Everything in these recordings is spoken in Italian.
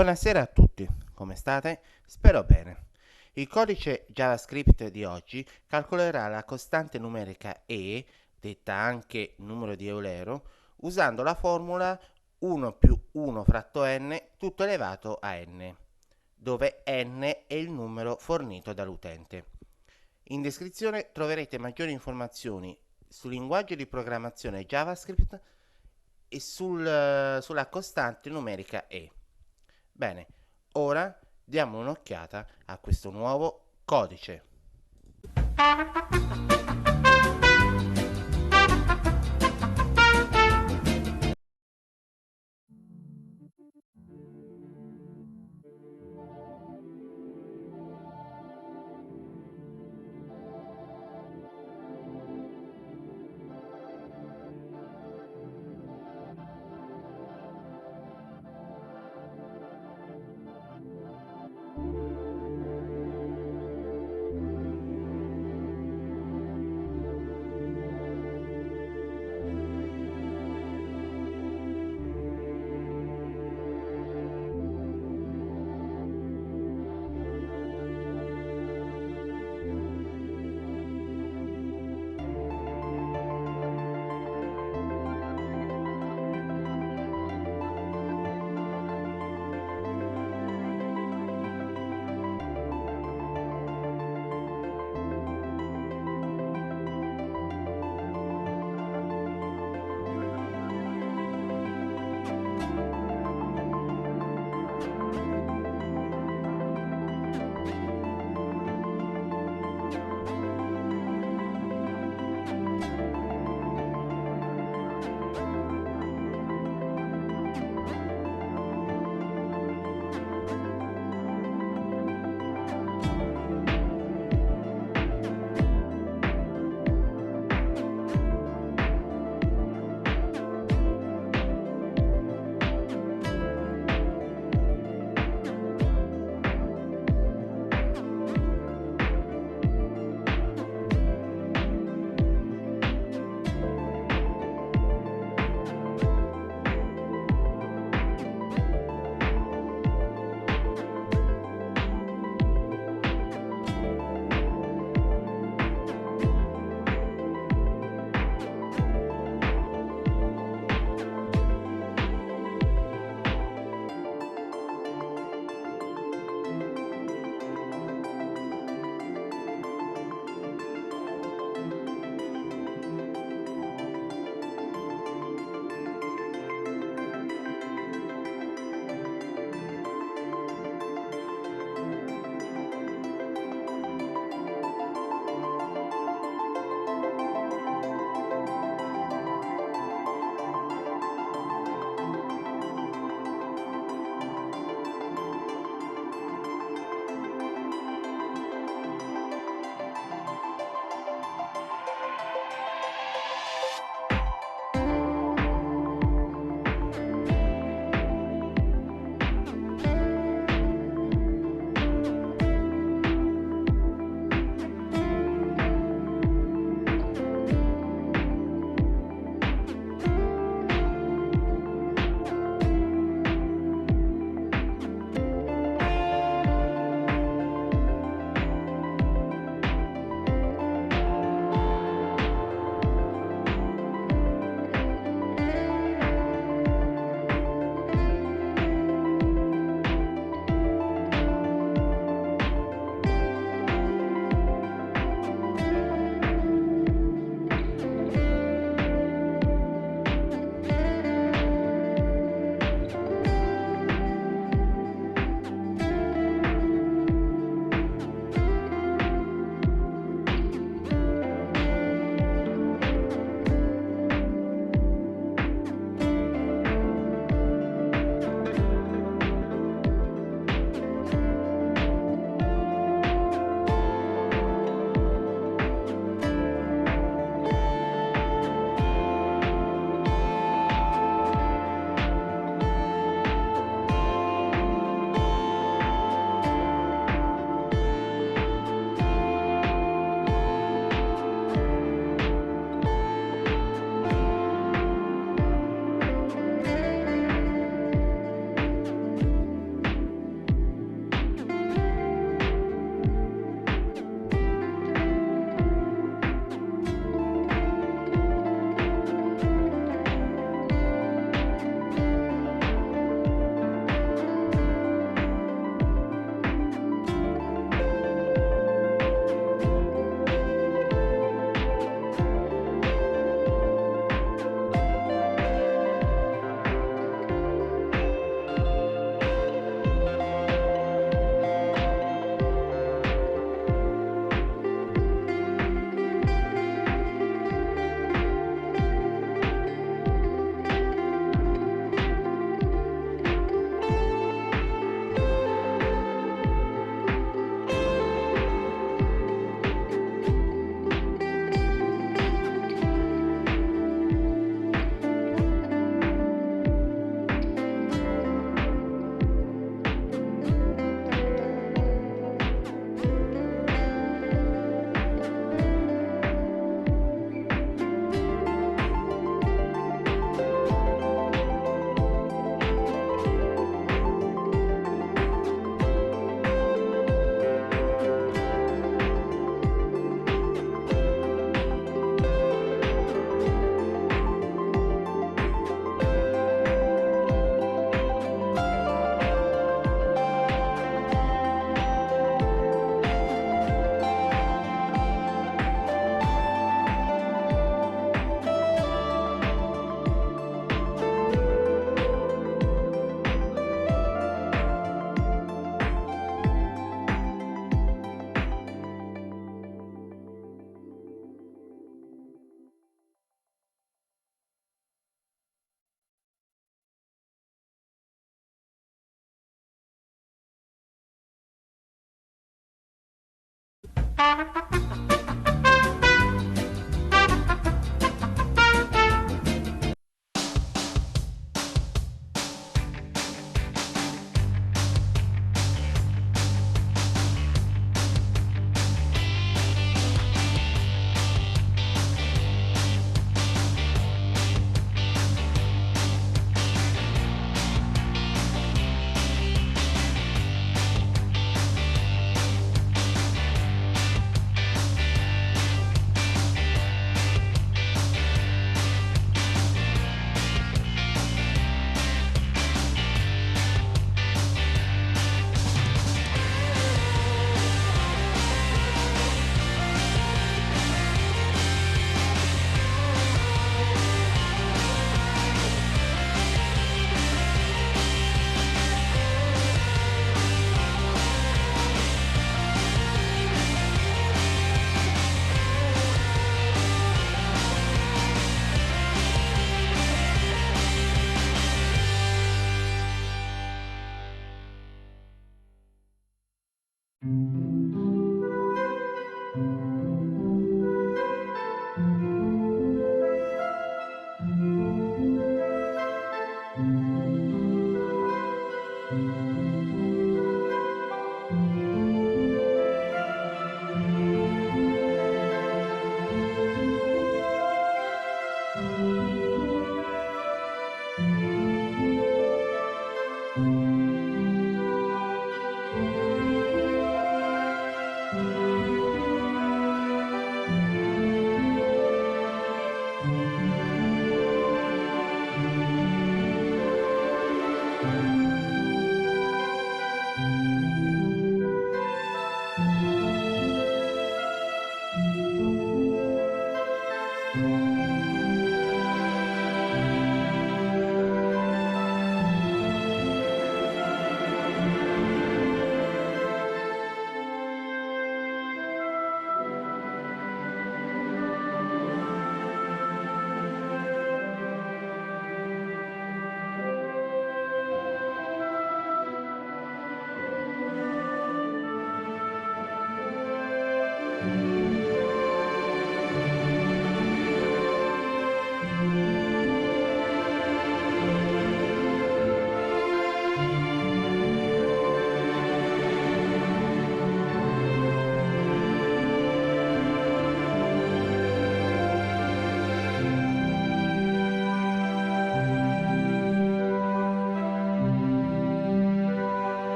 Buonasera a tutti, come state? Spero bene. Il codice JavaScript di oggi calcolerà la costante numerica e, detta anche numero di Eulero, usando la formula 1 più 1 fratto n tutto elevato a n, dove n è il numero fornito dall'utente. In descrizione troverete maggiori informazioni sul linguaggio di programmazione JavaScript e sulla costante numerica e. Bene, ora diamo un'occhiata a questo nuovo codice.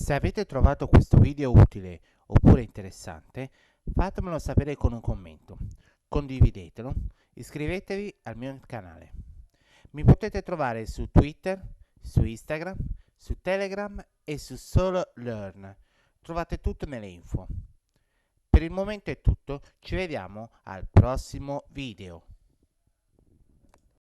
Se avete trovato questo video utile oppure interessante, fatemelo sapere con un commento, condividetelo, iscrivetevi al mio canale. Mi potete trovare su Twitter, su Instagram, su Telegram e su Solo Learn. Trovate tutto nelle info. Per il momento è tutto, ci vediamo al prossimo video.